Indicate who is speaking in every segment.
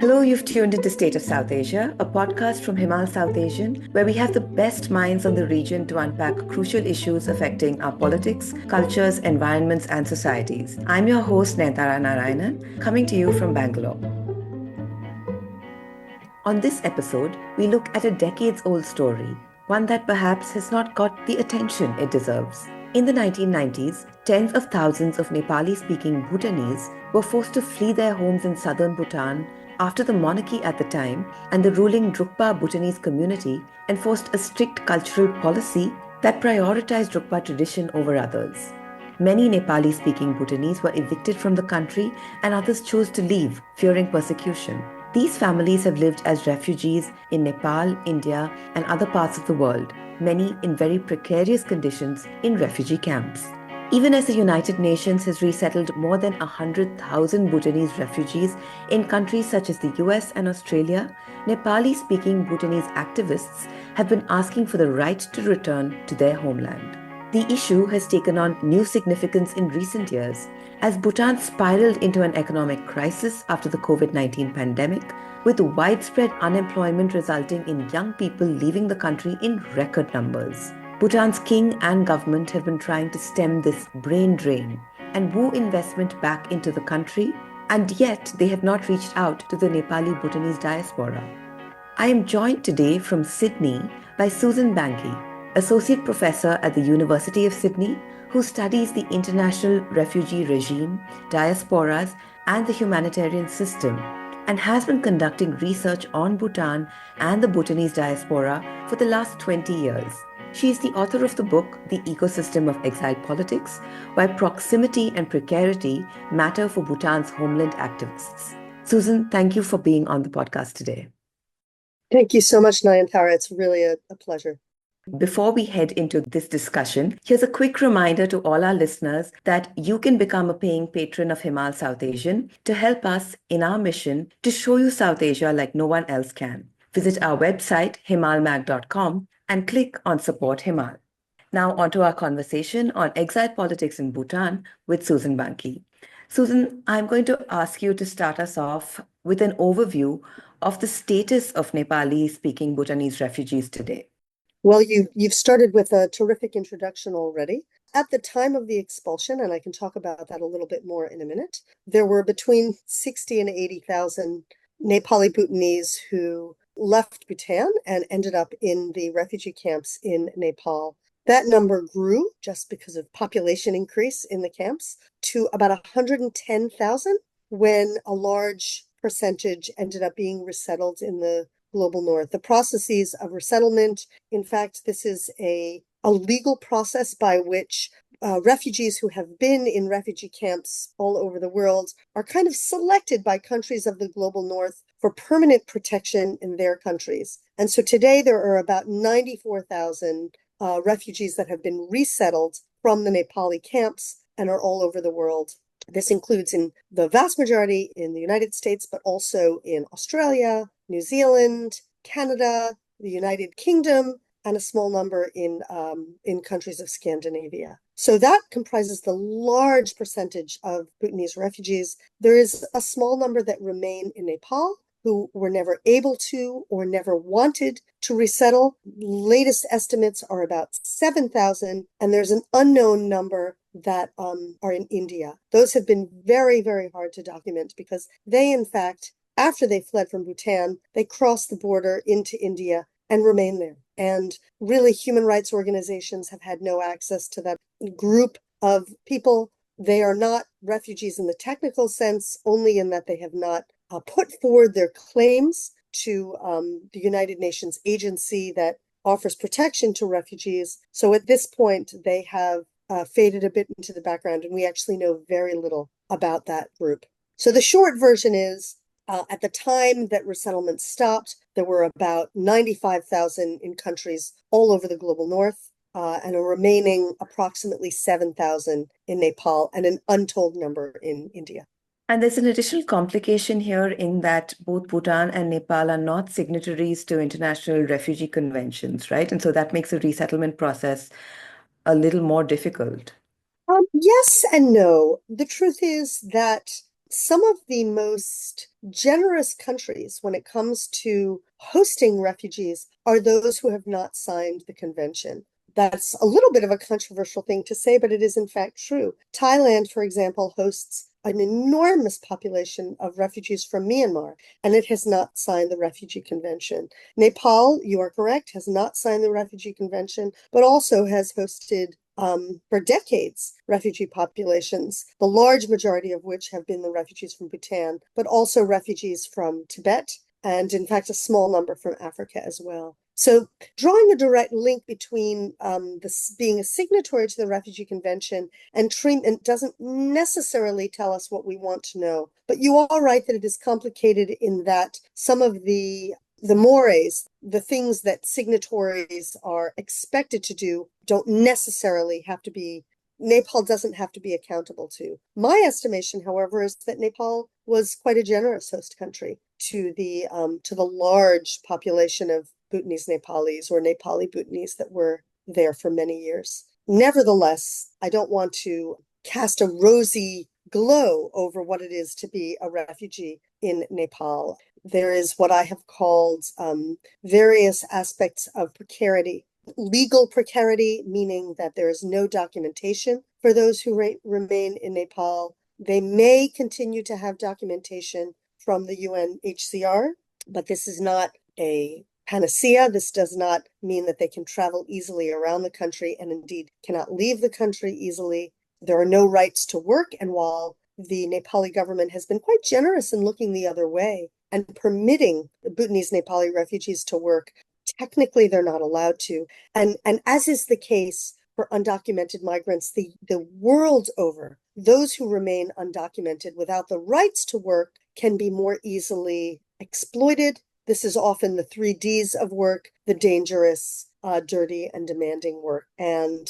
Speaker 1: Hello, you've tuned into State of South Asia, a podcast from Himal Southasian, where we have the best minds on the region to unpack crucial issues affecting our politics, cultures, environments, and societies. I'm your host, Nayanthara Narayanan, coming to you from Bangalore. On this episode, we look at a decades-old story, one that perhaps has not got the attention it deserves. In the 1990s, tens of thousands of Nepali-speaking Bhutanese were forced to flee their homes in southern Bhutan after the monarchy at the time and the ruling Drukpa Bhutanese community enforced a strict cultural policy that prioritized Drukpa tradition over others. Many Nepali-speaking Bhutanese were evicted from the country and others chose to leave, fearing persecution. These families have lived as refugees in Nepal, India, and other parts of the world, many in very precarious conditions in refugee camps. Even as the United Nations has resettled more than 100,000 Bhutanese refugees in countries such as the US and Australia, Nepali-speaking Bhutanese activists have been asking for the right to return to their homeland. The issue has taken on new significance in recent years as Bhutan spiraled into an economic crisis after the COVID-19 pandemic, with widespread unemployment resulting in young people leaving the country in record numbers. Bhutan's king and government have been trying to stem this brain drain and woo investment back into the country, and yet they have not reached out to the Nepali Bhutanese diaspora. I am joined today from Sydney by Susan Banki, Associate Professor at the University of Sydney, who studies the international refugee regime, diasporas, and the humanitarian system, and has been conducting research on Bhutan and the Bhutanese diaspora for the last 20 years. She is the author of the book, The Ecosystem of Exile Politics, Why Proximity and Precarity Matter for Bhutan's Homeland Activists. Susan, thank you for being on the podcast today.
Speaker 2: Thank you so much, Nayanthara. It's really a pleasure.
Speaker 1: Before we head into this discussion, here's a quick reminder to all our listeners that you can become a paying patron of Himal South Asian to help us in our mission to show you South Asia like no one else can. Visit our website, himalmag.com, and click on Support Himal. Now onto our conversation on exile politics in Bhutan with Susan Banki. Susan, I'm going to ask you to start us off with an overview of the status of Nepali-speaking Bhutanese refugees today.
Speaker 2: Well, you've started with a terrific introduction already. At the time of the expulsion, and I can talk about that a little bit more in a minute, there were between 60 and 80,000 Nepali Bhutanese who left Bhutan and ended up in the refugee camps in Nepal. That number grew just because of population increase in the camps to about 110,000 when a large percentage ended up being resettled in the global north. The processes of resettlement, in fact, this is a legal process by which refugees who have been in refugee camps all over the world are kind of selected by countries of the global north for permanent protection in their countries. And so today there are about 94,000 refugees that have been resettled from the Nepali camps and are all over the world. This includes in the vast majority in the United States, but also in Australia, New Zealand, Canada, the United Kingdom, and a small number in countries of Scandinavia. So that comprises the large percentage of Bhutanese refugees. There is a small number that remain in Nepal who were never able to or never wanted to resettle. Latest estimates are about 7,000, and there's an unknown number that are in India. Those have been very, very hard to document because they, in fact, after they fled from Bhutan, they crossed the border into India and remain there. And really, human rights organizations have had no access to that group of people. They are not refugees in the technical sense, only in that they have not put forward their claims to the United Nations agency that offers protection to refugees. So at this point, they have faded a bit into the background, and we actually know very little about that group. So the short version is, at the time that resettlement stopped, there were about 95,000 in countries all over the global north, and a remaining approximately 7,000 in Nepal, and an untold number in India.
Speaker 1: And there's an additional complication here in that both Bhutan and Nepal are not signatories to international refugee conventions, right? And so that makes the resettlement process a little more difficult.
Speaker 2: Yes and no. The truth is that some of the most generous countries when it comes to hosting refugees are those who have not signed the convention. That's a little bit of a controversial thing to say, but it is in fact true. Thailand, for example, hosts an enormous population of refugees from Myanmar, and it has not signed the Refugee Convention. Nepal, you are correct, has not signed the Refugee Convention, but also has hosted for decades refugee populations, the large majority of which have been the refugees from Bhutan, but also refugees from Tibet, and in fact, a small number from Africa as well. So drawing a direct link between this being a signatory to the Refugee Convention and treatment doesn't necessarily tell us what we want to know. But you are right that it is complicated in that some of the mores, the things that signatories are expected to do, don't necessarily have to be, Nepal doesn't have to be accountable to. My estimation, however, is that Nepal was quite a generous host country to the large population of Bhutanese Nepalis or Nepali Bhutanese that were there for many years. Nevertheless, I don't want to cast a rosy glow over what it is to be a refugee in Nepal. There is what I have called various aspects of precarity. Legal precarity, meaning that there is no documentation for those who remain in Nepal. They may continue to have documentation from the UNHCR, but this is not a panacea. This does not mean that they can travel easily around the country and indeed cannot leave the country easily. There are no rights to work, and while the Nepali government has been quite generous in looking the other way and permitting the Bhutanese Nepali refugees to work, technically they're not allowed to. And as is the case for undocumented migrants, the world over, those who remain undocumented without the rights to work can be more easily exploited. This is often the 3 Ds of work: the dangerous, dirty, and demanding work. And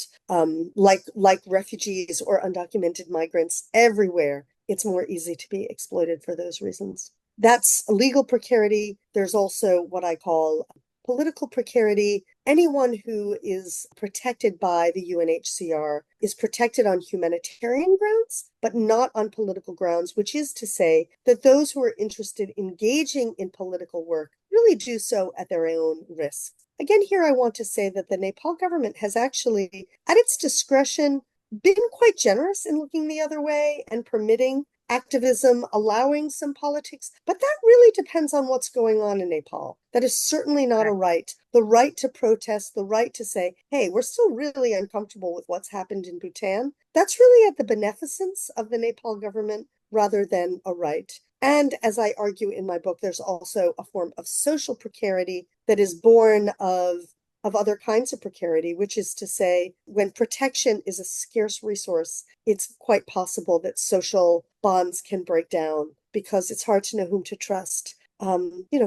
Speaker 2: like refugees or undocumented migrants everywhere, it's more easy to be exploited for those reasons. That's legal precarity. There's also what I call political precarity. Anyone who is protected by the UNHCR is protected on humanitarian grounds, but not on political grounds, which is to say that those who are interested in engaging in political work really do so at their own risk. Again, here I want to say that the Nepal government has actually, at its discretion, been quite generous in looking the other way and permitting activism, allowing some politics, but that really depends on what's going on in Nepal. That is certainly not a right. The right to protest, the right to say, hey, we're still really uncomfortable with what's happened in Bhutan. That's really at the beneficence of the Nepal government rather than a right. And as I argue in my book, there's also a form of social precarity that is born of other kinds of precarity, which is to say, when protection is a scarce resource, it's quite possible that social bonds can break down because it's hard to know whom to trust.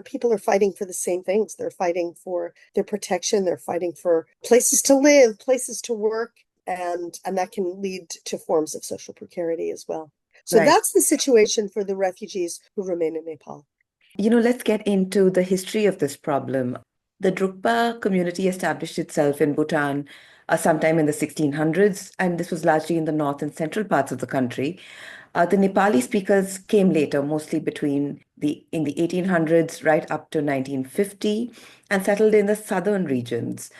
Speaker 2: People are fighting for the same things. They're fighting for their protection. They're fighting for places to live, places to work, and that can lead to forms of social precarity as well. So that's the situation for the refugees who remain in Nepal.
Speaker 1: Let's get into the history of this problem. The Drukpa community established itself in Bhutan sometime in the 1600s, and this was largely in the north and central parts of the country. The Nepali speakers came later, mostly in the 1800s right up to 1950, and settled in the southern regions.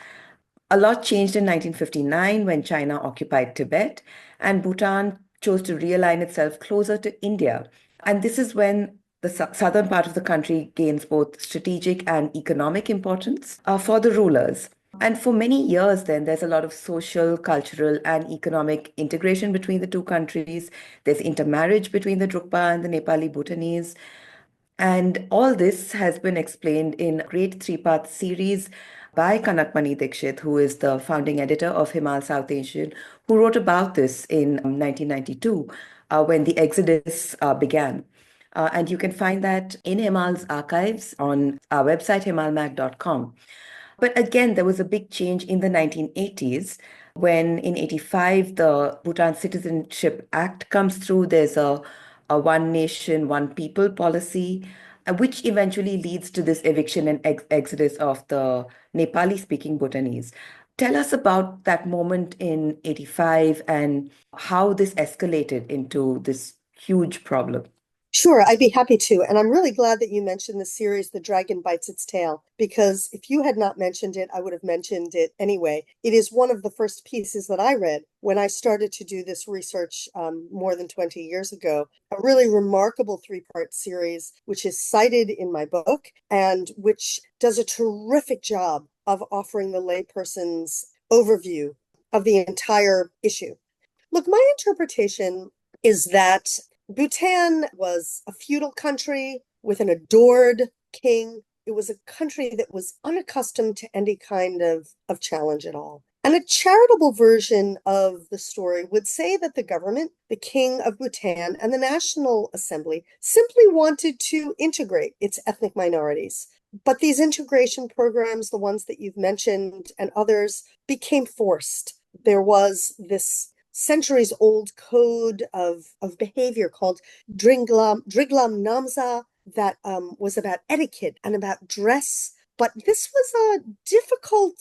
Speaker 1: A lot changed in 1959 when China occupied Tibet, and Bhutan chose to realign itself closer to India. And this is when the southern part of the country gains both strategic and economic importance for the rulers. And for many years, then, there's a lot of social, cultural, and economic integration between the two countries. There's intermarriage between the Drukpa and the Nepali Bhutanese. And all this has been explained in a great 3-part series by Kanakmani Dixit, who is the founding editor of Himal Southasian, who wrote about this in 1992 when the exodus began. And you can find that in Himal's archives on our website, himalmag.com. But again, there was a big change in the 1980s when in 85, the Bhutan Citizenship Act comes through. There's a one nation, one people policy, which eventually leads to this eviction and exodus of the Nepali-speaking Bhutanese. Tell us about that moment in 85 and how this escalated into this huge problem.
Speaker 2: Sure, I'd be happy to. And I'm really glad that you mentioned the series, The Dragon Bites Its Tail, because if you had not mentioned it, I would have mentioned it anyway. It is one of the first pieces that I read when I started to do this research more than 20 years ago. A really remarkable three-part series, which is cited in my book and which does a terrific job of offering the layperson's overview of the entire issue. Look, my interpretation is that Bhutan was a feudal country with an adored king. It was a country that was unaccustomed to any kind of challenge at all. And a charitable version of the story would say that the government, the king of Bhutan, and the National Assembly simply wanted to integrate its ethnic minorities. But these integration programs, the ones that you've mentioned and others, became forced. There was this centuries old code of behavior called Driglam Namza that was about etiquette and about dress. But this was a difficult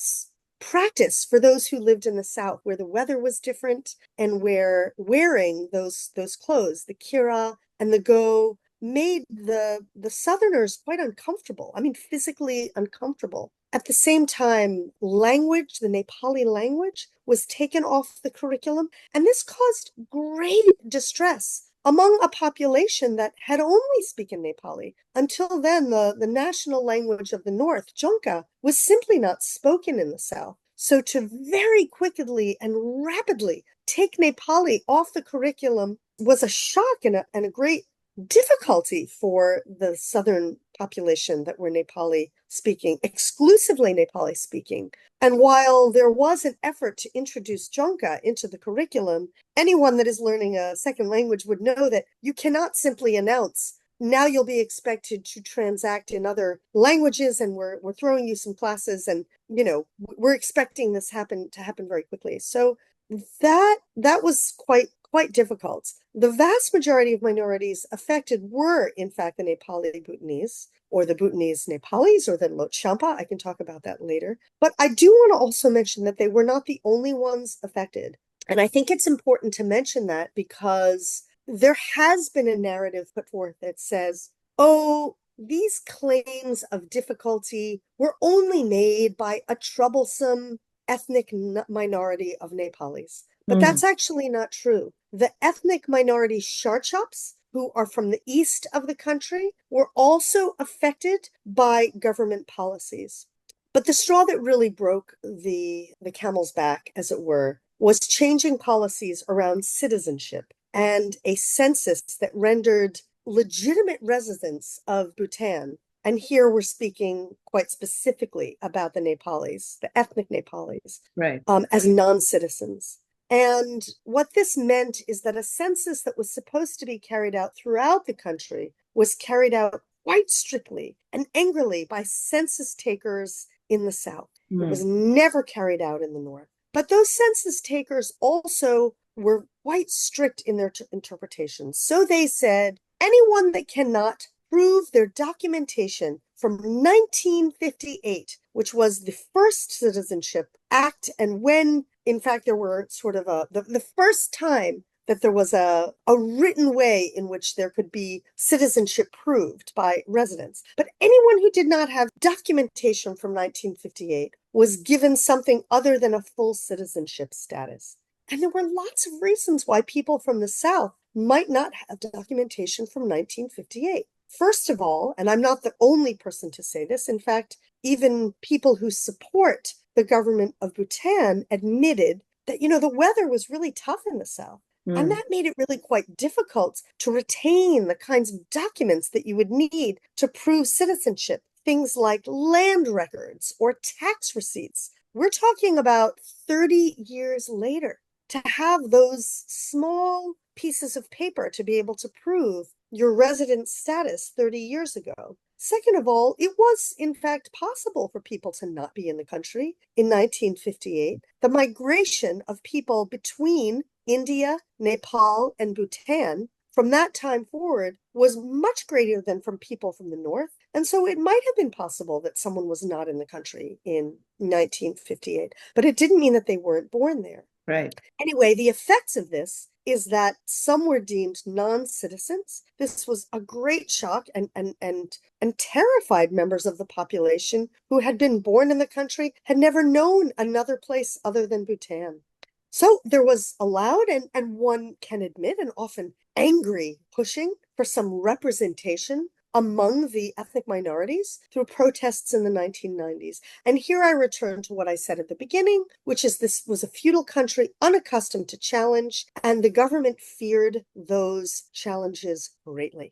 Speaker 2: practice for those who lived in the South, where the weather was different and where wearing those clothes, the kira and the go, made the Southerners quite uncomfortable. I mean, physically uncomfortable. At the same time, language, the Nepali language, was taken off the curriculum, and this caused great distress among a population that had only spoken Nepali. Until then, the national language of the North, Jonka, was simply not spoken in the South. So to very quickly and rapidly take Nepali off the curriculum was a shock and a great difficulty for the Southern population that were Nepali speaking, exclusively Nepali speaking. And while there was an effort to introduce Jonka into the curriculum, anyone that is learning a second language would know that you cannot simply announce, now you'll be expected to transact in other languages, and we're throwing you some classes, and we're expecting this to happen very quickly. So that was quite difficult. The vast majority of minorities affected were, in fact, the Nepali Bhutanese, or the Bhutanese Nepalis, or the Lhotshampa. I can talk about that later. But I do want to also mention that they were not the only ones affected. And I think it's important to mention that because there has been a narrative put forth that says, oh, these claims of difficulty were only made by a troublesome ethnic minority of Nepalis. But that's actually not true. The ethnic minority Sharchaps, who are from the east of the country, were also affected by government policies. But the straw that really broke the camel's back, as it were, was changing policies around citizenship and a census that rendered legitimate residents of Bhutan, and here we're speaking quite specifically about the Nepalis, the ethnic Nepalis,
Speaker 1: Right.
Speaker 2: As non-citizens. And what this meant is that a census that was supposed to be carried out throughout the country was carried out quite strictly and angrily by census takers in the South. It was never carried out in the North. But those census takers also were quite strict in their interpretations. So they said, anyone that cannot prove their documentation from 1958, which was the first Citizenship Act, and when, in fact, there were sort of the first time that there was a written way in which there could be citizenship proved by residents. But anyone who did not have documentation from 1958 was given something other than a full citizenship status. And there were lots of reasons why people from the South might not have documentation from 1958. First of all, and I'm not the only person to say this, in fact, even people who support the government of Bhutan admitted that, the weather was really tough in the South. And that made it really quite difficult to retain the kinds of documents that you would need to prove citizenship. Things like land records or tax receipts. We're talking about 30 years later to have those small pieces of paper to be able to prove your resident status 30 years ago. Second of all, it was in fact possible for people to not be in the country in 1958. The migration of people between India, Nepal, and Bhutan from that time forward was much greater than from people from the North. And so it might have been possible that someone was not in the country in 1958, but it didn't mean that they weren't born there.
Speaker 1: Right.
Speaker 2: Anyway, the effects of this is that some were deemed non-citizens. This was a great shock and terrified members of the population who had been born in the country, had never known another place other than Bhutan. So there was a loud and one can admit, and often angry pushing for some representation among the ethnic minorities through protests in the 1990s. And here I return to what I said at the beginning, which is this was a feudal country unaccustomed to challenge, and the government feared those challenges greatly.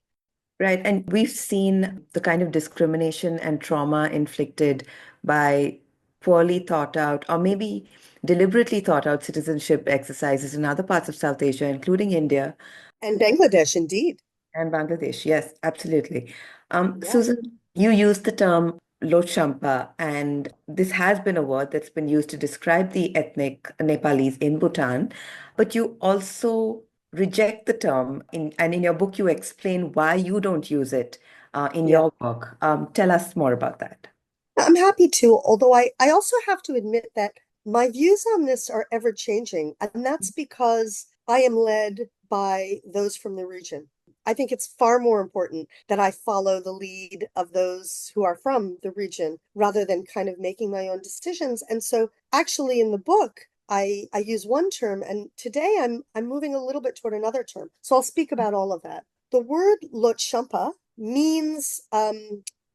Speaker 1: Right. And we've seen the kind of discrimination and trauma inflicted by poorly thought out or maybe deliberately thought out citizenship exercises in other parts of South Asia, including India
Speaker 2: And Bangladesh, indeed.
Speaker 1: and Bangladesh. Yes, absolutely.
Speaker 2: Yeah.
Speaker 1: Susan, you used the term Lhotshampa, and this has been a word that's been used to describe the ethnic Nepalis in Bhutan, but you also reject the term, and in your book, you explain why you don't use it in
Speaker 2: Yeah.
Speaker 1: your work. Tell us more about that.
Speaker 2: I'm happy to, although I also have to admit that my views on this are ever changing, and that's because I am led by those from the region. I think it's far more important that I follow the lead of those who are from the region rather than kind of making my own decisions. And so actually in the book, I use one term, and today I'm moving a little bit toward another term. So I'll speak about all of that. The word Lhotshampa means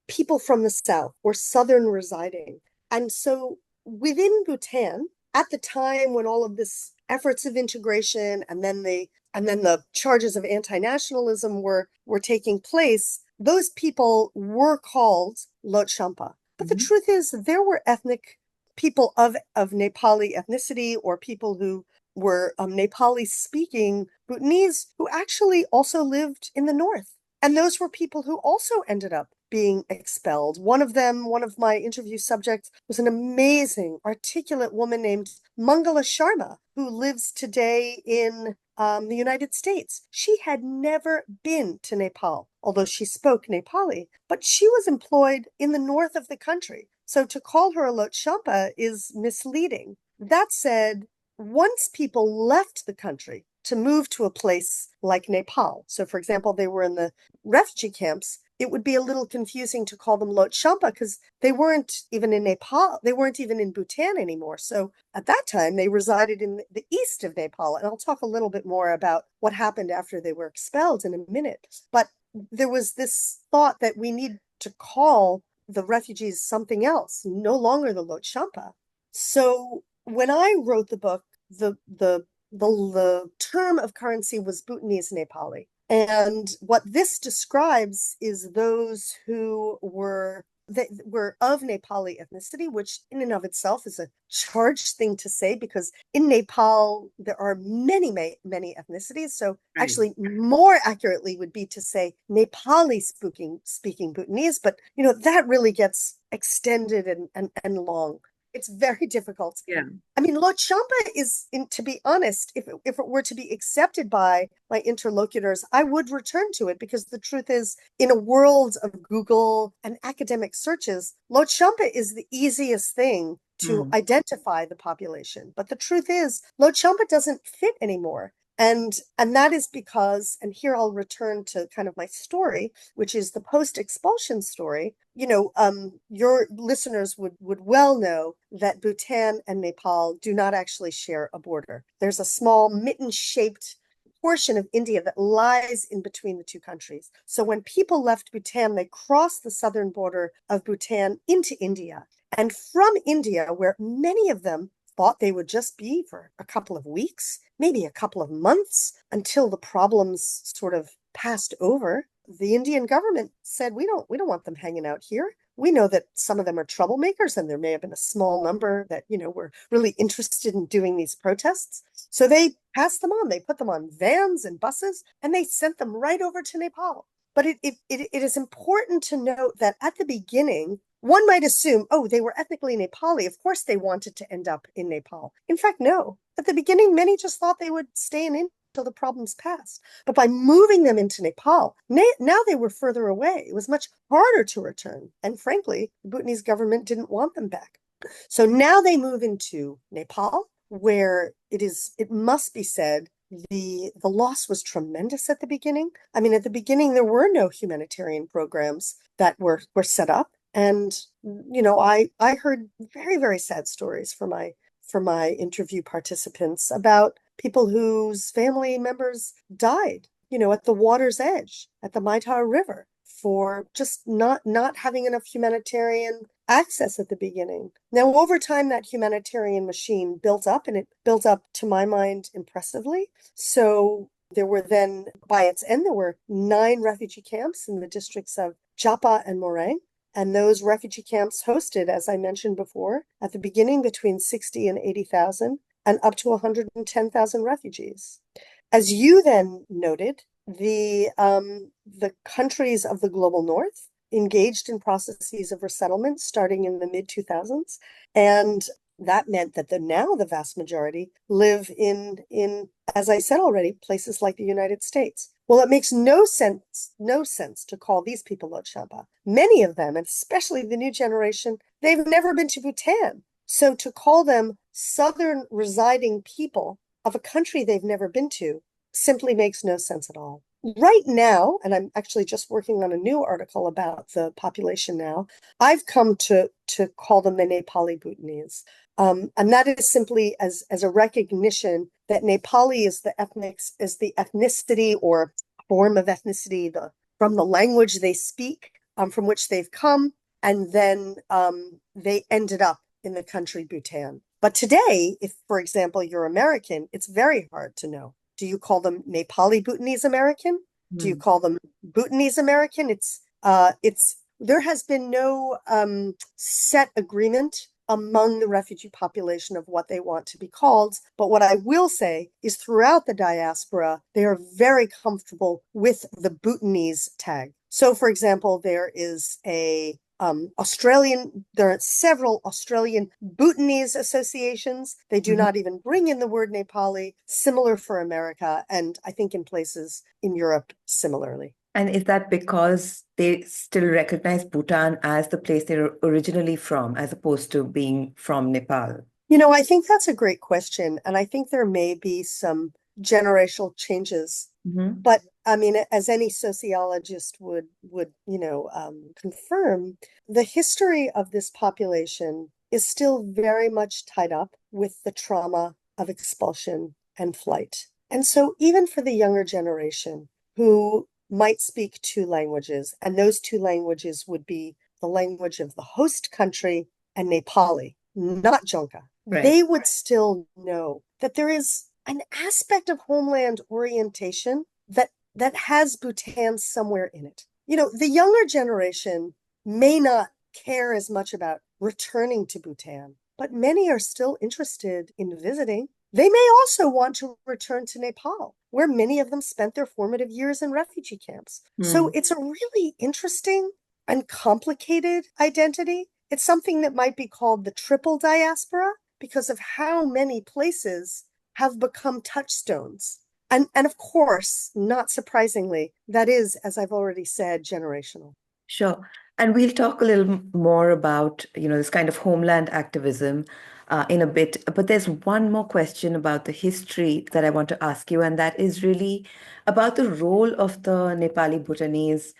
Speaker 2: people from the south or southern residing. And so within Bhutan, at the time when all of this efforts of integration and then the charges of anti-nationalism were taking place, those people were called Lhotshampa. But the
Speaker 1: Mhm.
Speaker 2: truth is there were ethnic people of Nepali ethnicity or people who were Nepali speaking Bhutanese who actually also lived in the north. And those were people who also ended up being expelled. One of them, one of my interview subjects, was an amazing, articulate woman named Mangala Sharma, who lives today in the United States. She had never been to Nepal, although she spoke Nepali, but she was employed in the north of the country. So to call her a Lhotshampa is misleading. That said, once people left the country to move to a place like Nepal, so for example, they were in the refugee camps, it would be a little confusing to call them Lhotshampa because they weren't even in Nepal. They weren't even in Bhutan anymore. So at that time, they resided in the east of Nepal. And I'll talk a little bit more about what happened after they were expelled in a minute. But there was this thought that we need to call the refugees something else, no longer the Lhotshampa. So when I wrote the book, the term of currency was Bhutanese Nepali. And what this describes is those who were of Nepali ethnicity, which in and of itself is a charged thing to say because in Nepal there are many ethnicities. So
Speaker 1: Right.
Speaker 2: actually, more accurately would be to say Nepali speaking Bhutanese, but that really gets extended and long. It's very difficult.
Speaker 1: Yeah.
Speaker 2: I mean, Lhotshampa is, to be honest, if it were to be accepted by my interlocutors, I would return to it because the truth is, in a world of Google and academic searches, Lhotshampa is the easiest thing to
Speaker 1: Mm.
Speaker 2: identify the population. But the truth is, Lhotshampa doesn't fit anymore. And that is because, and here I'll return to kind of my story, which is the post-expulsion story. Your listeners would well know that Bhutan and Nepal do not actually share a border. There's a small mitten-shaped portion of India that lies in between the two countries. So when people left Bhutan, they crossed the southern border of Bhutan into India. And from India, where many of them thought they would just be for a couple of weeks, maybe a couple of months until the problems sort of passed over, the Indian government said, we don't want them hanging out here. We know that some of them are troublemakers, and there may have been a small number that, were really interested in doing these protests. So they passed them on. They put them on vans and buses, and they sent them right over to Nepal. But it is important to note that at the beginning, one might assume, oh, they were ethnically Nepali. Of course, they wanted to end up in Nepal. In fact, no. At the beginning, many just thought they would stay in India until the problems passed. But by moving them into Nepal, now they were further away. It was much harder to return. And frankly, the Bhutanese government didn't want them back. So now they move into Nepal, where it must be said, the loss was tremendous at the beginning. I mean, at the beginning, there were no humanitarian programs that were set up. And, I heard very, very sad stories for my interview participants about people whose family members died, at the water's edge, at the Maita River, for just not having enough humanitarian access at the beginning. Now, over time, that humanitarian machine built up, and it built up, to my mind, impressively. So there were then, by its end, there were 9 refugee camps in the districts of Japa and Morang. And those refugee camps hosted, as I mentioned before, at the beginning between 60 and 80,000 and up to 110,000 refugees. As you then noted, the countries of the global north engaged in processes of resettlement starting in the mid-2000s. And that meant that now the vast majority live in, as I said already, places like the United States. Well, it makes no sense to call these people Lhotshampa. Many of them, and especially the new generation, they've never been to Bhutan. So to call them southern residing people of a country they've never been to simply makes no sense at all. Right now, and I'm actually just working on a new article about the population now, I've come to call them the Nepali Bhutanese. And that is simply as a recognition that Nepali is the ethnicity or form of ethnicity from the language they speak, from which they've come, and then they ended up in the country Bhutan. But today, if, for example, you're American, it's very hard to know. Do you call them Nepali Bhutanese American? Do you call them Bhutanese American? There has been no set agreement among the refugee population of what they want to be called. But what I will say is throughout the diaspora, they are very comfortable with the Bhutanese tag. So, for example, there are several Australian Bhutanese associations. They do not even bring in the word Nepali, similar for America, and I think in places in Europe similarly.
Speaker 1: And is that because they still recognize Bhutan as the place they're originally from, as opposed to being from Nepal?
Speaker 2: I think that's a great question. And I think there may be some generational changes. But I mean, as any sociologist would confirm, the history of this population is still very much tied up with the trauma of expulsion and flight. And so even for the younger generation who might speak 2 languages, and those 2 languages would be the language of the host country and Nepali, not Jonka, they would still know that there is an aspect of homeland orientation that has Bhutan somewhere in it. The younger generation may not care as much about returning to Bhutan, but many are still interested in visiting. They may also want to return to Nepal, where many of them spent their formative years in refugee camps. So it's a really interesting and complicated identity. It's something that might be called the triple diaspora because of how many places have become touchstones. And of course, not surprisingly, that is, as I've already said, generational.
Speaker 1: Sure. And we'll talk a little more about, this kind of homeland activism in a bit. But there's one more question about the history that I want to ask you, and that is really about the role of the Nepali Bhutanese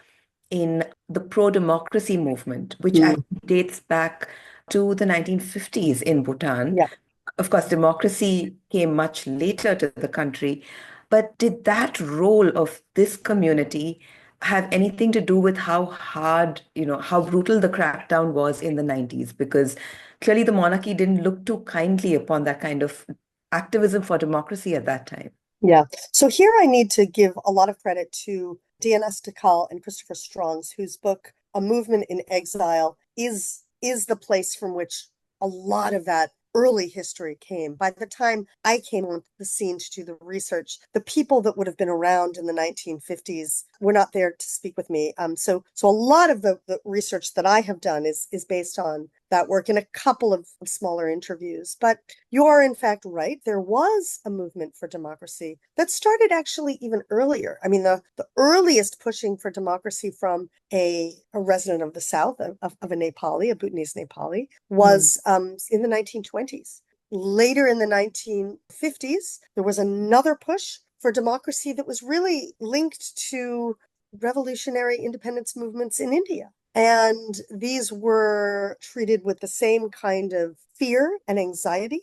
Speaker 1: in the pro-democracy movement, which actually dates back to the 1950s in Bhutan.
Speaker 2: Yeah.
Speaker 1: Of course, democracy came much later to the country, but did that role of this community have anything to do with how hard, how brutal the crackdown was in the 90s? Because clearly the monarchy didn't look too kindly upon that kind of activism for democracy at that time.
Speaker 2: Yeah. So here I need to give a lot of credit to D.N.S. Tikal and Christopher Strong's, whose book, A Movement in Exile, is the place from which a lot of that early history came. By the time I came on the scene to do the research, the people that would have been around in the 1950s were not there to speak with me. So a lot of the research that I have done is based on that work in a couple of smaller interviews. But you are in fact right. There was a movement for democracy that started actually even earlier. I mean, the earliest pushing for democracy from a resident of the South, of a Nepali, a Bhutanese Nepali, was in the 1920s. later in the 1950s, there was another push for democracy that was really linked to revolutionary independence movements in India. And these were treated with the same kind of fear and anxiety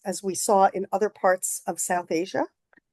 Speaker 2: as we saw in other parts of South Asia.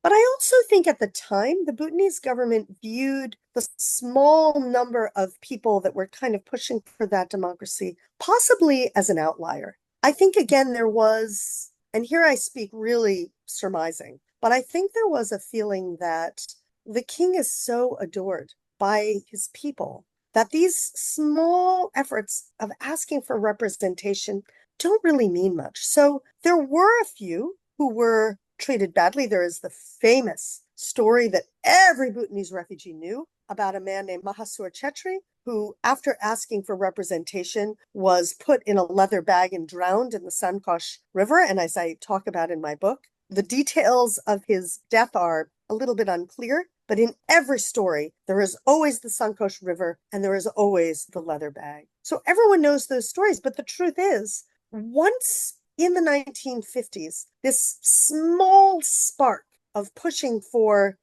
Speaker 2: But I also think at the time, the Bhutanese government viewed the small number of people that were kind of pushing for that democracy possibly as an outlier. I think, again, there was, and here I speak really surmising, but I think there was a feeling that the king is so adored by his people that these small efforts of asking for representation don't really mean much. So there were a few who were treated badly. There is the famous story that every Bhutanese refugee knew about a man named Mahasur Chetri, who, after asking for representation, was put in a leather bag and drowned in the Sankosh River. And as I talk about in my book, the details of his death are a little bit unclear, but in every story, there is always the Sankosh River and there is always the leather bag. So everyone knows those stories. But the truth is, once in the 1950s, this small spark of pushing for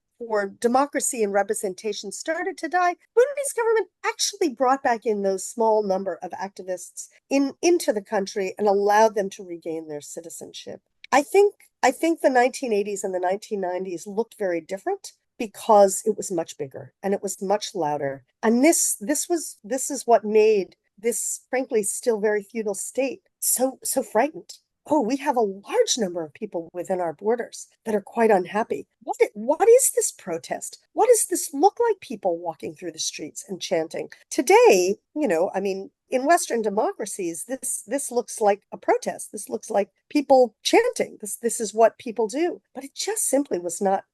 Speaker 2: democracy and representation started to die, Bhutanese government actually brought back in those small number of activists into the country and allowed them to regain their citizenship. I think the 1980s and the 1990s looked very different because it was much bigger and it was much louder. And this is what made this, frankly, still very feudal state so frightened. Oh, we have a large number of people within our borders that are quite unhappy. What is this protest? What does this look like, people walking through the streets and chanting? Today, I mean, in Western democracies, this looks like a protest. This looks like people chanting. This is what people do. But it just simply was not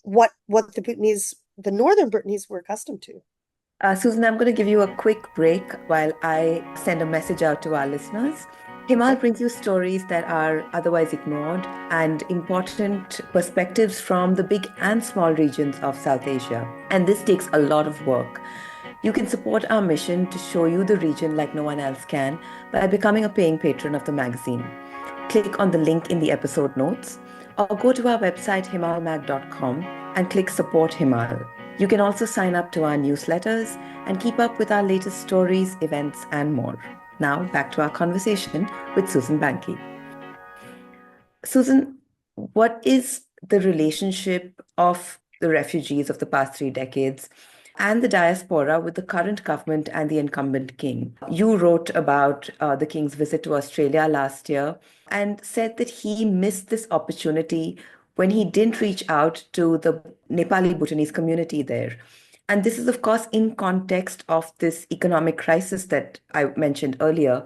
Speaker 2: what the Northern Bhutanese were accustomed to.
Speaker 1: Susan, I'm going to give you a quick break while I send a message out to our listeners. Himal brings you stories that are otherwise ignored and important perspectives from the big and small regions of South Asia. And this takes a lot of work. You can support our mission to show you the region like no one else can by becoming a paying patron of the magazine. Click on the link in the episode notes or go to our website himalmag.com and click Support Himal. You can also sign up to our newsletters and keep up with our latest stories, events, and more. Now, back to our conversation with Susan Banki. Susan, what is the relationship of the refugees of the past 3 decades and the diaspora with the current government and the incumbent king? You wrote about the king's visit to Australia last year and said that he missed this opportunity when he didn't reach out to the Nepali Bhutanese community there. And this is, of course, in context of this economic crisis that I mentioned earlier,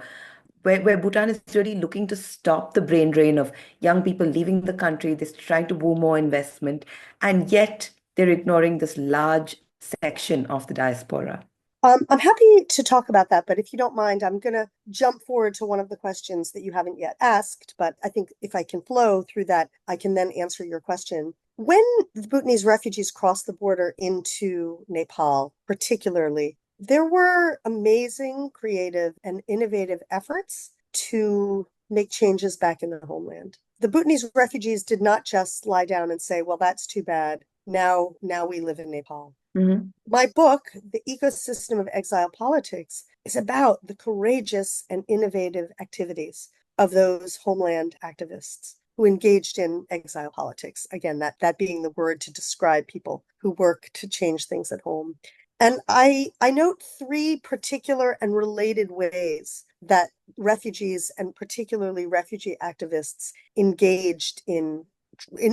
Speaker 1: where Bhutan is really looking to stop the brain drain of young people leaving the country. They're trying to woo more investment, and yet they're ignoring this large section of the diaspora.
Speaker 2: I'm happy to talk about that, but if you don't mind, I'm going to jump forward to one of the questions that you haven't yet asked, but I think if I can flow through that, I can then answer your question. When the Bhutanese refugees crossed the border into Nepal, particularly, there were amazing, creative, and innovative efforts to make changes back in the homeland. The Bhutanese refugees did not just lie down and say, well, that's too bad. Now we live in Nepal.
Speaker 1: Mm-hmm.
Speaker 2: My book, The Ecosystem of Exile Politics, is about the courageous and innovative activities of those homeland activists who engaged in exile politics. Again, that being the word to describe people who work to change things at home. And I note three particular and related ways that refugees and particularly refugee activists engaged in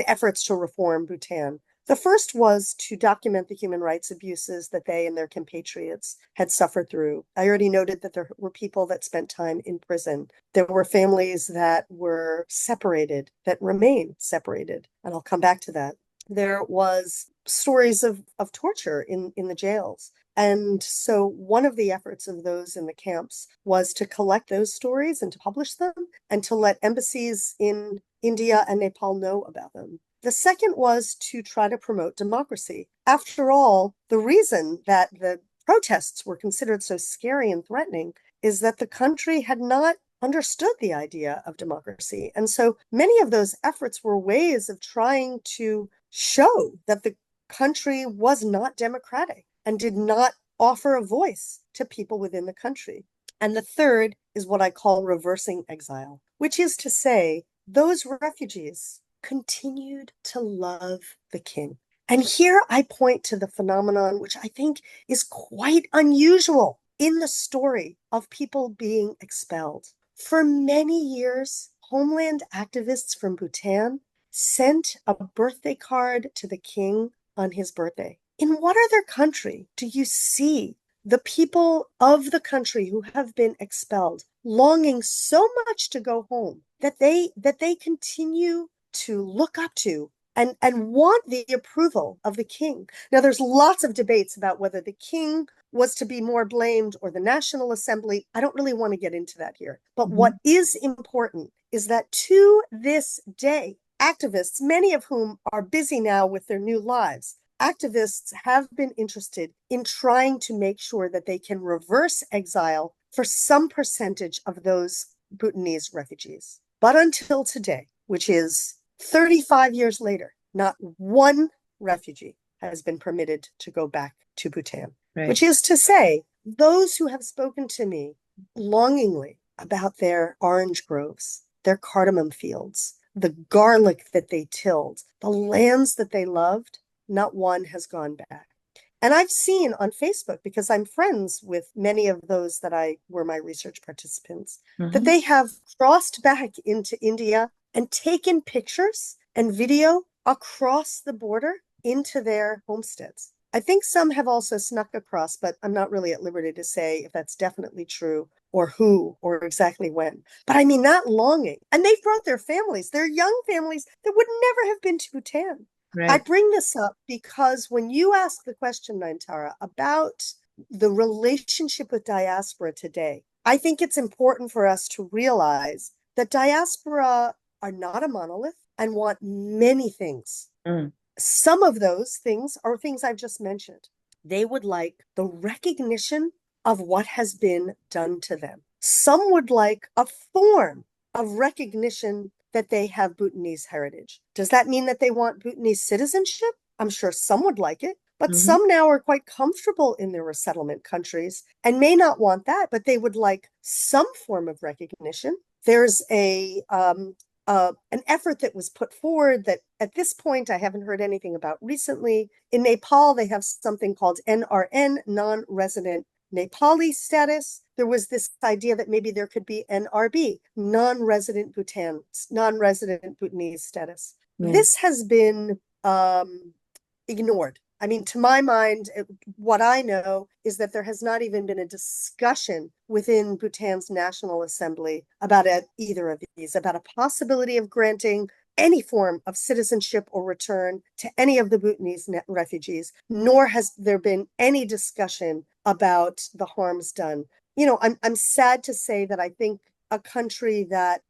Speaker 2: efforts to reform Bhutan. The first was to document the human rights abuses that they and their compatriots had suffered through. I already noted that there were people that spent time in prison. There were families that were separated, that remain separated, and I'll come back to that. There was stories of torture in the jails. And so one of the efforts of those in the camps was to collect those stories and to publish them and to let embassies in India and Nepal know about them. The second was to try to promote democracy. After all, the reason that the protests were considered so scary and threatening is that the country had not understood the idea of democracy. And so many of those efforts were ways of trying to show that the country was not democratic and did not offer a voice to people within the country. And the third is what I call reversing exile, which is to say, those refugees continued to love the king. And here I point to the phenomenon, which I think is quite unusual in the story of people being expelled. For many years, Homeland activists from Bhutan sent a birthday card to the king on his birthday. In what other country do you see the people of the country who have been expelled longing so much to go home that they continue to look up to and want the approval of the king? Now, there's lots of debates about whether the king was to be more blamed or the National Assembly. I don't really want to get into that here. But what is important is that to this day, activists, many of whom are busy now with their new lives, activists have been interested in trying to make sure that they can reverse exile for some percentage of those Bhutanese refugees. But until today, which is 35 years later, not one refugee has been permitted to go back to Bhutan, which is to say, those who have spoken to me longingly about their orange groves, their cardamom fields, the garlic that they tilled, the lands that they loved, not one has gone back. And I've seen on Facebook, because I'm friends with many of those that were my research participants, that they have crossed back into India and taken pictures and video across the border into their homesteads. I think some have also snuck across, but I'm not really at liberty to say if that's definitely true or who or exactly when. But I mean, that longing. And they've brought their families, their young families that would never have been to Bhutan. I bring this up because when you ask the question, Naintara, about the relationship with diaspora today, I think it's important for us to realize that diaspora are not a monolith and want many things. Some of those things are things I've just mentioned. They would like the recognition of what has been done to them. Some would like a form of recognition that they have Bhutanese heritage. Does that mean that they want Bhutanese citizenship? I'm sure some would like it, but some now are quite comfortable in their resettlement countries and may not want that, but they would like some form of recognition. There's an effort that was put forward that at this point I haven't heard anything about recently. In Nepal, they have something called NRN, non-resident Nepali status. There was this idea that maybe there could be NRB, non-resident Bhutanese status. This has been ignored. I mean, to my mind, what I know is that there has not even been a discussion within Bhutan's National Assembly about either of these, about a possibility of granting any form of citizenship or return to any of the Bhutanese refugees, nor has there been any discussion about the harms done. You know, I'm sad to say that I think a country that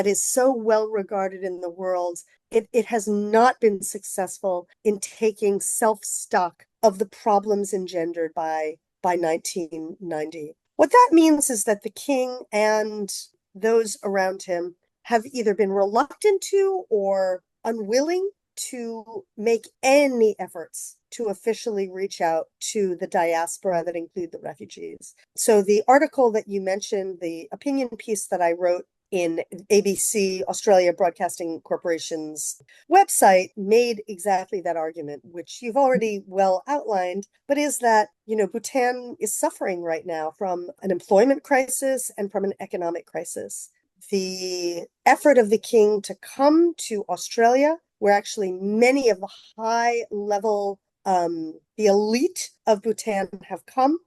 Speaker 2: is so well regarded in the world, it has not been successful in taking self-stock of the problems engendered by 1990. What that means is that the king and those around him have either been reluctant to or unwilling to make any efforts to officially reach out to the diaspora that include the refugees. So the article that you mentioned, the opinion piece that I wrote in ABC, Australia Broadcasting Corporation's website, made exactly that argument, which you've already well outlined, but is that, you know, Bhutan is suffering right now from an employment crisis and from an economic crisis. The effort of the king to come to Australia, where actually many of the high level, the elite of Bhutan have come,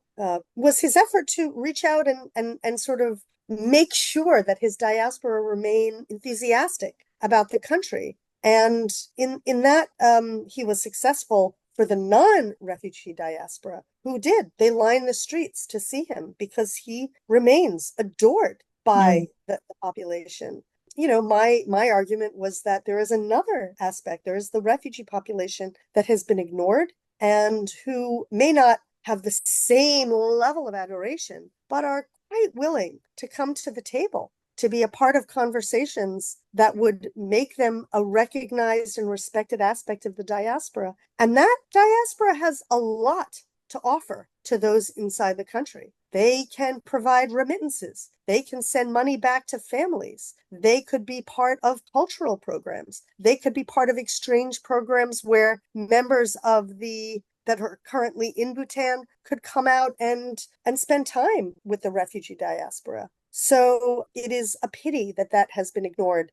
Speaker 2: was his effort to reach out and sort of make sure that his diaspora remain enthusiastic about the country. And in that, he was successful for the non-refugee diaspora who did. They lined the streets to see him because he remains adored by the population. You know, my argument was that there is another aspect. There is the refugee population that has been ignored and who may not have the same level of adoration, but are quite willing to come to the table to be a part of conversations that would make them a recognized and respected aspect of the diaspora. And that diaspora has a lot to offer to those inside the country. They can provide remittances. They can send money back to families. They could be part of cultural programs. They could be part of exchange programs where members of the that are currently in Bhutan could come out and spend time with the refugee diaspora. So it is a pity that that has been ignored.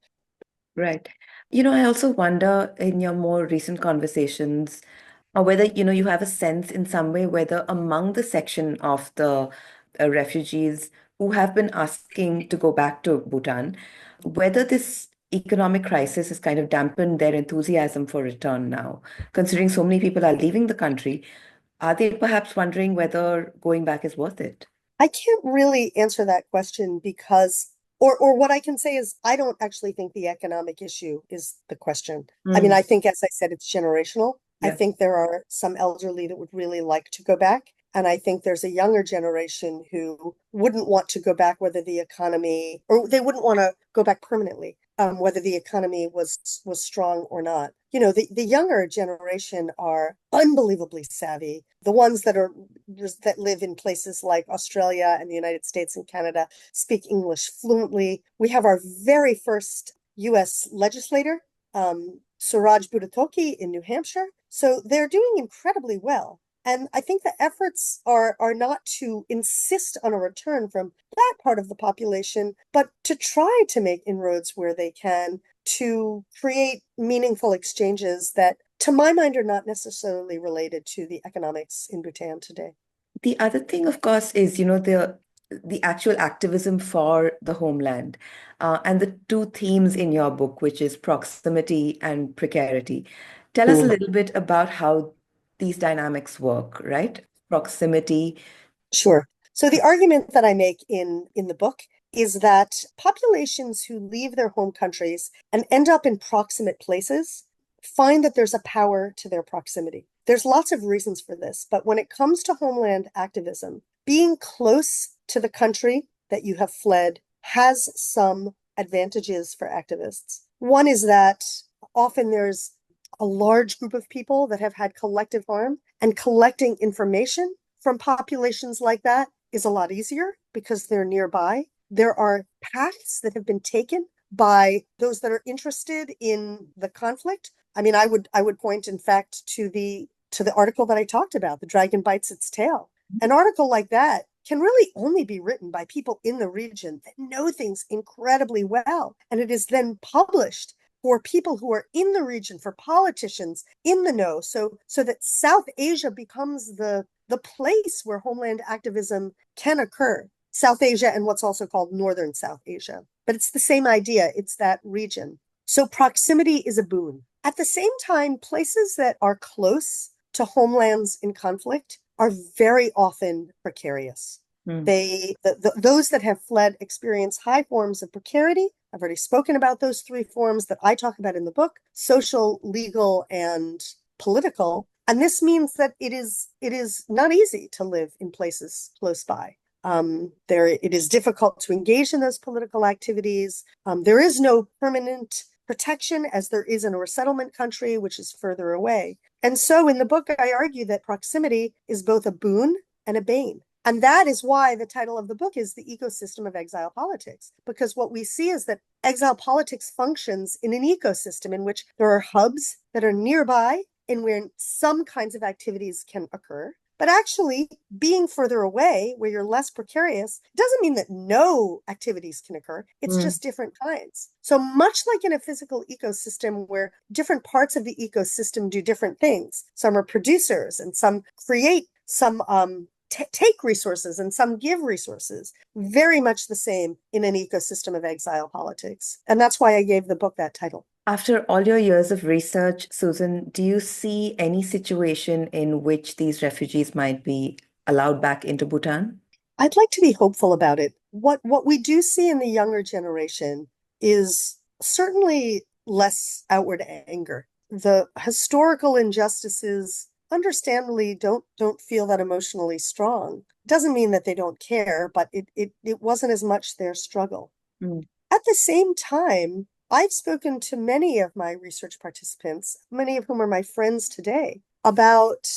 Speaker 1: Right. I also wonder in your more recent conversations, or whether, you have a sense in some way whether among the section of the refugees who have been asking to go back to Bhutan, whether this economic crisis has kind of dampened their enthusiasm for return now, considering so many people are leaving the country. Are they perhaps wondering whether going back is worth it?
Speaker 2: I can't really answer that question because, or what I can say is, I don't actually think the economic issue is the question. I mean,
Speaker 1: Mm,
Speaker 2: I think, as I said, it's generational. I
Speaker 1: yeah.
Speaker 2: think there are some elderly that would really like to go back. And I think there's a younger generation who wouldn't want to go back, whether the economy, or they wouldn't want to go back permanently, whether the economy was strong or not. The younger generation are unbelievably savvy. The ones that live in places like Australia and the United States and Canada speak English fluently. We have our very first US legislator, Suraj Bhutathoki in New Hampshire. So they're doing incredibly well. And I think the efforts are not to insist on a return from that part of the population, but to try to make inroads where they can to create meaningful exchanges that, to my mind, are not necessarily related to the economics in Bhutan today.
Speaker 1: The other thing, of course, is, the actual activism for the homeland, and the two themes in your book, which is proximity and precarity. Tell us a
Speaker 2: Mm.
Speaker 1: little bit about how these dynamics work, right? Proximity.
Speaker 2: Sure. So the argument that I make in the book is that populations who leave their home countries and end up in proximate places find that there's a power to their proximity. There's lots of reasons for this, but when it comes to homeland activism, being close to the country that you have fled has some advantages for activists. One is that often there's a large group of people that have had collective harm, and collecting information from populations like that is a lot easier because they're nearby. There are paths that have been taken by those that are interested in the conflict. I mean, I would point, in fact, to the article that I talked about, The Dragon Bites Its Tail. An article like that can really only be written by people in the region that know things incredibly well. And it is then published for people who are in the region, for politicians in the know, so that South Asia becomes the place where homeland activism can occur. South Asia and what's also called Northern South Asia. But it's the same idea, it's that region. So proximity is a boon. At the same time, places that are close to homelands in conflict are very often precarious.
Speaker 1: Hmm.
Speaker 2: Those that have fled experience high forms of precarity. I've already spoken about those three forms that I talk about in the book: social, legal, and political. And this means that it is not easy to live in places close by. It is difficult to engage in those political activities. There is no permanent protection as there is in a resettlement country, which is further away. And so in the book, I argue that proximity is both a boon and a bane. And that is why the title of the book is The Ecosystem of Exile Politics, because what we see is that exile politics functions in an ecosystem in which there are hubs that are nearby and where some kinds of activities can occur. But actually, being further away, where you're less precarious, doesn't mean that no activities can occur. It's
Speaker 1: Hmm.
Speaker 2: just different kinds. So much like in a physical ecosystem where different parts of the ecosystem do different things, some are producers and some create, some take resources and some give resources. Very much the same in an ecosystem of exile politics. And that's why I gave the book that title.
Speaker 1: After all your years of research, Susan, do you see any situation in which these refugees might be allowed back into Bhutan?
Speaker 2: I'd like to be hopeful about it. What we do see in the younger generation is certainly less outward anger. The historical injustices understandably don't feel that emotionally strong. Doesn't mean that they don't care, but it wasn't as much their struggle.
Speaker 1: Mm.
Speaker 2: At the same time, I've spoken to many of my research participants, many of whom are my friends today, about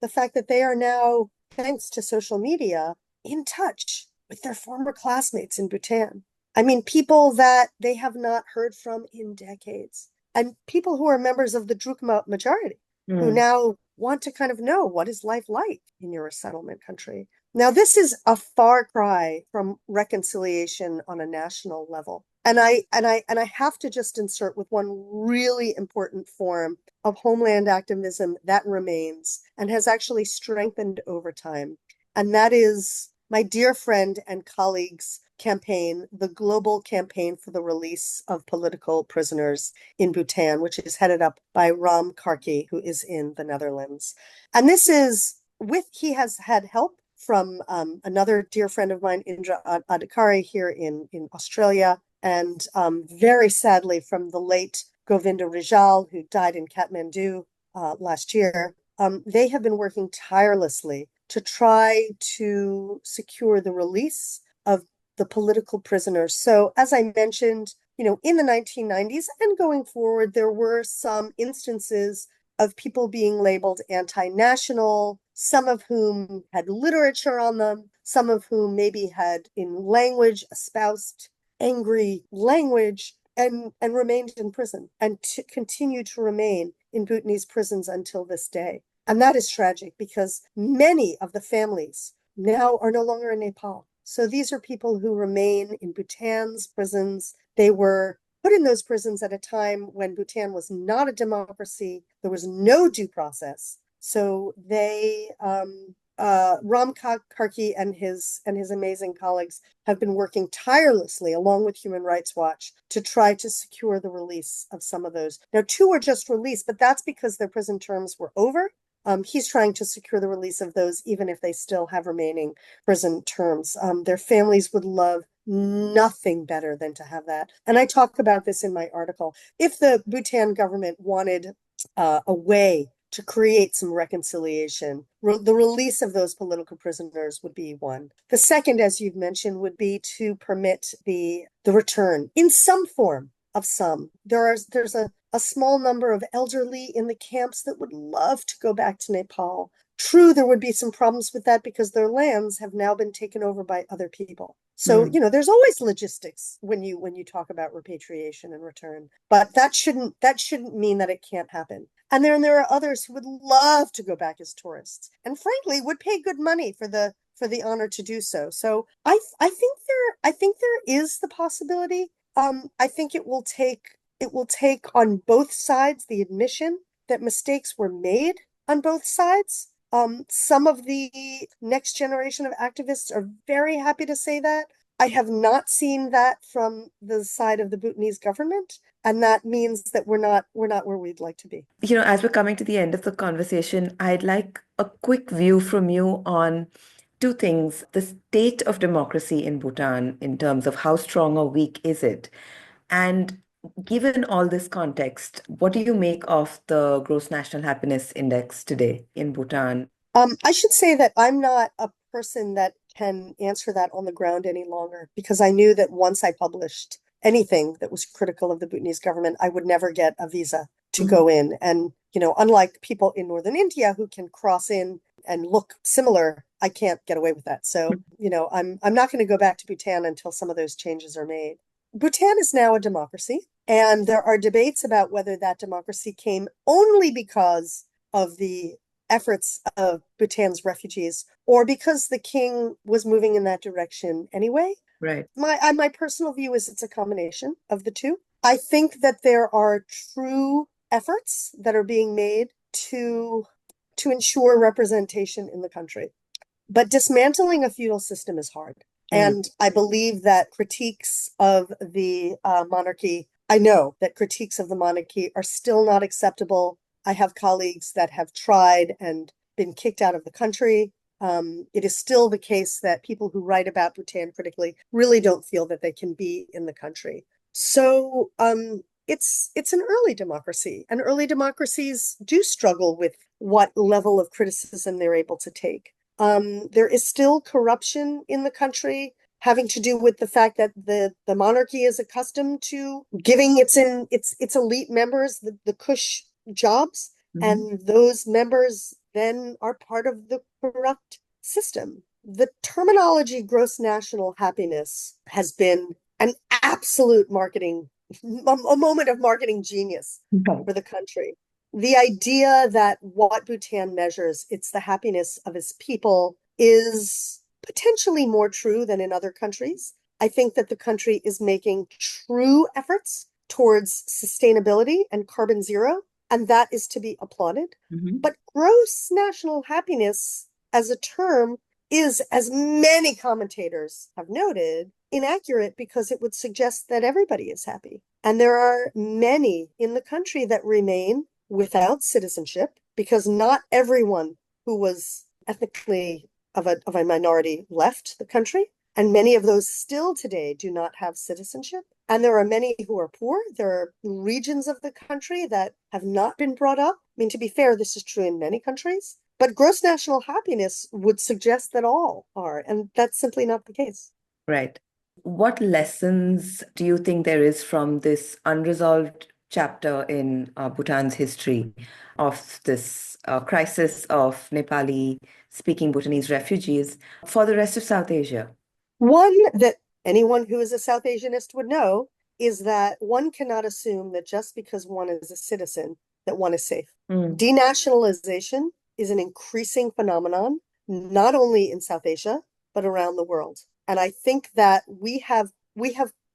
Speaker 2: the fact that they are now, thanks to social media, in touch with their former classmates in Bhutan. I mean, people that they have not heard from in decades, and people who are members of the Drukma majority, who
Speaker 1: Mm.
Speaker 2: now want to kind of know what is life like in your resettlement country. Now, this is a far cry from reconciliation on a national level. And I have to just insert with one really important form of homeland activism that remains and has actually strengthened over time. And that is my dear friend and colleague's campaign, the Global Campaign for the Release of Political Prisoners in Bhutan, which is headed up by Ram Karki, who is in the Netherlands. And this is he has had help from another dear friend of mine, Indra Adhikari, here in Australia, and very sadly from the late Govinda Rijal, who died in Kathmandu last year. They have been working tirelessly to try to secure the release of the political prisoners. So, as I mentioned, in the 1990s and going forward, there were some instances of people being labeled anti-national, some of whom had literature on them, some of whom maybe had in language espoused angry language and remained in prison and continue to remain in Bhutanese prisons until this day. And that is tragic because many of the families now are no longer in Nepal. So these are people who remain in Bhutan's prisons. They were put in those prisons at a time when Bhutan was not a democracy. There was no due process. So Ram Karki and his amazing colleagues have been working tirelessly, along with Human Rights Watch, to try to secure the release of some of those. Now, 2 were just released, but that's because their prison terms were over. He's trying to secure the release of those, even if they still have remaining prison terms. Their families would love nothing better than to have that. And I talk about this in my article. If the Bhutan government wanted a way to create some reconciliation, the release of those political prisoners would be one. The second, as you've mentioned, would be to permit the return in some form of some. There's a small number of elderly in the camps that would love to go back to Nepal. True, there would be some problems with that because their lands have now been taken over by other people. So,
Speaker 1: Mm.
Speaker 2: there's always logistics when you talk about repatriation and return, but that shouldn't mean that it can't happen. And then there are others who would love to go back as tourists and frankly would pay good money for the honor to do so. So I think there is the possibility. I think it will take on both sides the admission that mistakes were made on both sides. Some of the next generation of activists are very happy to say that. I have not seen that from the side of the Bhutanese government, and that means that we're not where we'd like to be.
Speaker 1: As we're coming to the end of the conversation, I'd like a quick view from you on two things: the state of democracy in Bhutan, in terms of how strong or weak is it? And given all this context, what do you make of the Gross National Happiness Index today in Bhutan?
Speaker 2: I should say that I'm not a person that can answer that on the ground any longer because I knew that once I published anything that was critical of the Bhutanese government, I would never get a visa to
Speaker 1: Mhm.
Speaker 2: go in. And, unlike people in northern India who can cross in and look similar, I can't get away with that. So, I'm not going to go back to Bhutan until some of those changes are made. Bhutan is now a democracy, and there are debates about whether that democracy came only because of the efforts of Bhutan's refugees, or because the king was moving in that direction anyway.
Speaker 1: Right.
Speaker 2: My personal view is it's a combination of the two. I think that there are true efforts that are being made to ensure representation in the country. But dismantling a feudal system is hard.
Speaker 1: Mm.
Speaker 2: And I believe that critiques of the monarchy, I know that critiques of the monarchy are still not acceptable. I have colleagues that have tried and been kicked out of the country. It is still the case that people who write about Bhutan critically really don't feel that they can be in the country. So it's an early democracy, and early democracies do struggle with what level of criticism they're able to take. There is still corruption in the country. having to do with the fact that the monarchy is accustomed to giving its elite members the cush jobs, and those members then are part of the corrupt system. The terminology gross national happiness has been an absolute marketing, a moment of marketing genius for the country. The idea that what Bhutan measures, it's the happiness of its people, is potentially more true than in other countries. I think that the country is making true efforts towards sustainability and carbon zero, and that is to be applauded. But gross national happiness as a term is, as many commentators have noted, inaccurate because it would suggest that everybody is happy. And there are many in the country that remain without citizenship because not everyone who was ethnically of a minority left the country. And many of those still today do not have citizenship. And there are many who are poor. There are regions of the country that have not been brought up. I mean, to be fair, this is true in many countries. But gross national happiness would suggest that all are, and that's simply not the case.
Speaker 1: Right. What lessons do you think there is from this unresolved chapter in Bhutan's history of this crisis of Nepali-speaking Bhutanese refugees for the rest of South Asia?
Speaker 2: One that anyone who is a South Asianist would know is that one cannot assume that just because one is a citizen, that one is safe. Denationalization is an increasing phenomenon, not only in South Asia, but around the world. And I think that we have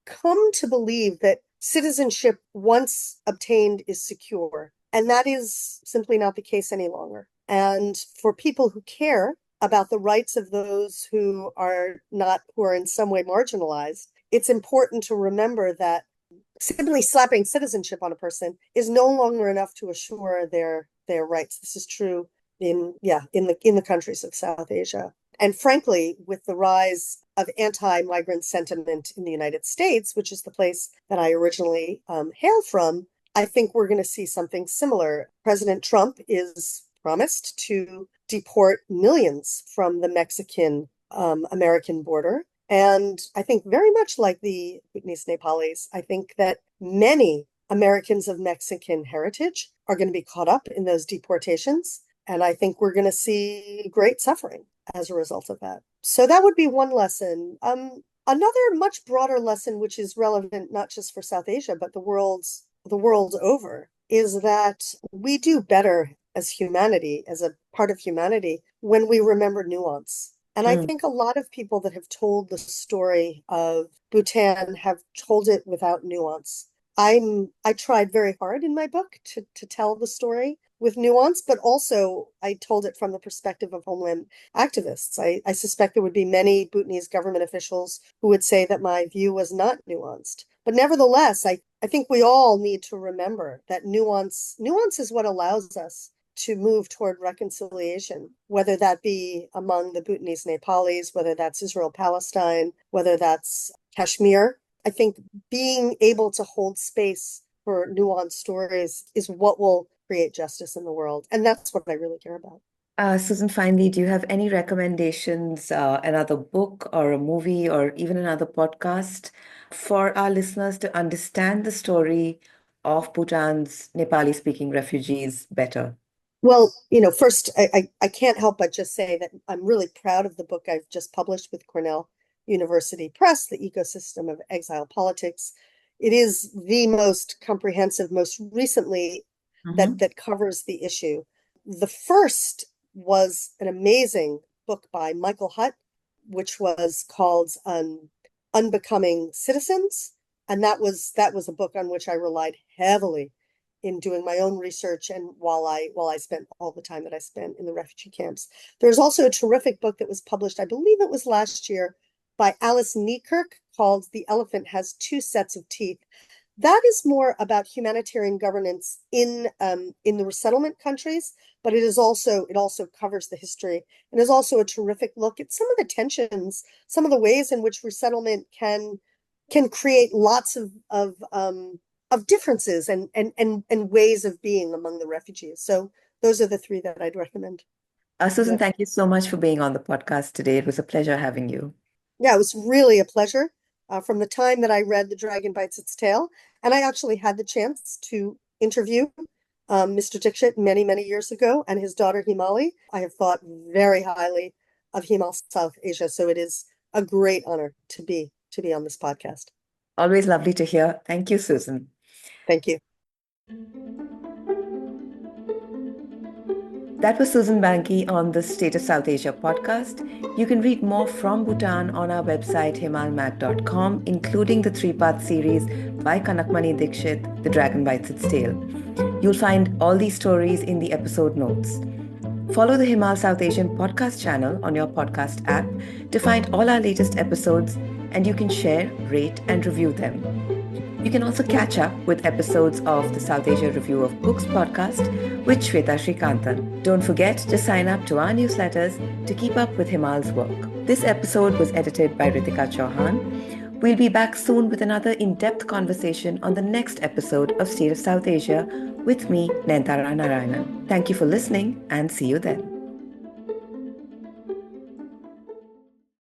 Speaker 2: come to believe that citizenship, once obtained, is secure. And that is simply not the case any longer. And for people who care about the rights of those who are in some way marginalized, it's important to remember that simply slapping citizenship on a person is no longer enough to assure their rights. This is true in the countries of South Asia. And frankly, with the rise of anti-migrant sentiment in the United States, which is the place that I originally hail from, I think we're going to see something similar. President Trump is promised to deport millions from the Mexican-American border. And I think very much like the Bhutanese Nepalis, I think that many Americans of Mexican heritage are going to be caught up in those deportations. And I think we're going to see great suffering as a result of that. So that would be one lesson. Another much broader lesson, which is relevant not just for South Asia, but the world over, is that we do better as humanity, as a part of humanity, when we remember nuance. And I think a lot of people that have told the story of Bhutan have told it without nuance. I tried very hard in my book to tell the story with nuance, but also I told it from the perspective of Homeland activists. I suspect there would be many Bhutanese government officials who would say that my view was not nuanced. But nevertheless, I think we all need to remember that nuance is what allows us to move toward reconciliation, whether that be among the Bhutanese Nepalis, whether that's Israel-Palestine, whether that's Kashmir. I think being able to hold space for nuanced stories is what will create justice in the world. And that's what I really care about.
Speaker 1: Susan, finally, do you have any recommendations, another book or a movie or even another podcast for our listeners to understand the story of Bhutan's Nepali-speaking refugees better?
Speaker 2: Well, first, I can't help but just say that I'm really proud of the book I've just published with Cornell University Press, The Ecosystem of Exile Politics. It is the most comprehensive, most recently, that covers the issue. The first was an amazing book by Michael Hutt, which was called Unbecoming Citizens. And that was a book on which I relied heavily in doing my own research and while I spent all the time that I spent in the refugee camps. There's also a terrific book that was published, I believe it was last year, by Alice Neikirk called The Elephant Has Two Sets of Teeth. That is more about humanitarian governance in the resettlement countries, but it also covers the history and is also a terrific look at some of the tensions, some of the ways in which resettlement can create lots of differences and ways of being among the refugees. So those are the three that I'd recommend.
Speaker 1: Susan, thank you so much for being on the podcast today. It was a pleasure having you.
Speaker 2: Yeah, it was really a pleasure from the time that I read The Dragon Bites Its Tail. And I actually had the chance to interview Mr. Dixit many, many years ago and his daughter Himali. I have thought very highly of Himal, South Asia. So it is a great honor to be on this podcast.
Speaker 1: Always lovely to hear. Thank you, Susan.
Speaker 2: Thank you.
Speaker 1: That was Susan Banki on the State of South Asia podcast. You can read more from Bhutan on our website himalmag.com, including the 3-part series by Kanakmani Dixit, The Dragon Bites Its Tail. You'll find all these stories in the episode notes. Follow the Himal South Asian podcast channel on your podcast app to find all our latest episodes, and you can share, rate, and review them. You can also catch up with episodes of the South Asia Review of Books podcast with Shweta Srikantan. Don't forget to sign up to our newsletters to keep up with Himal's work. This episode was edited by Ritika Chauhan. We'll be back soon with another in-depth conversation on the next episode of State of South Asia with me, Nayantara Narayanan. Thank you for listening and see you then.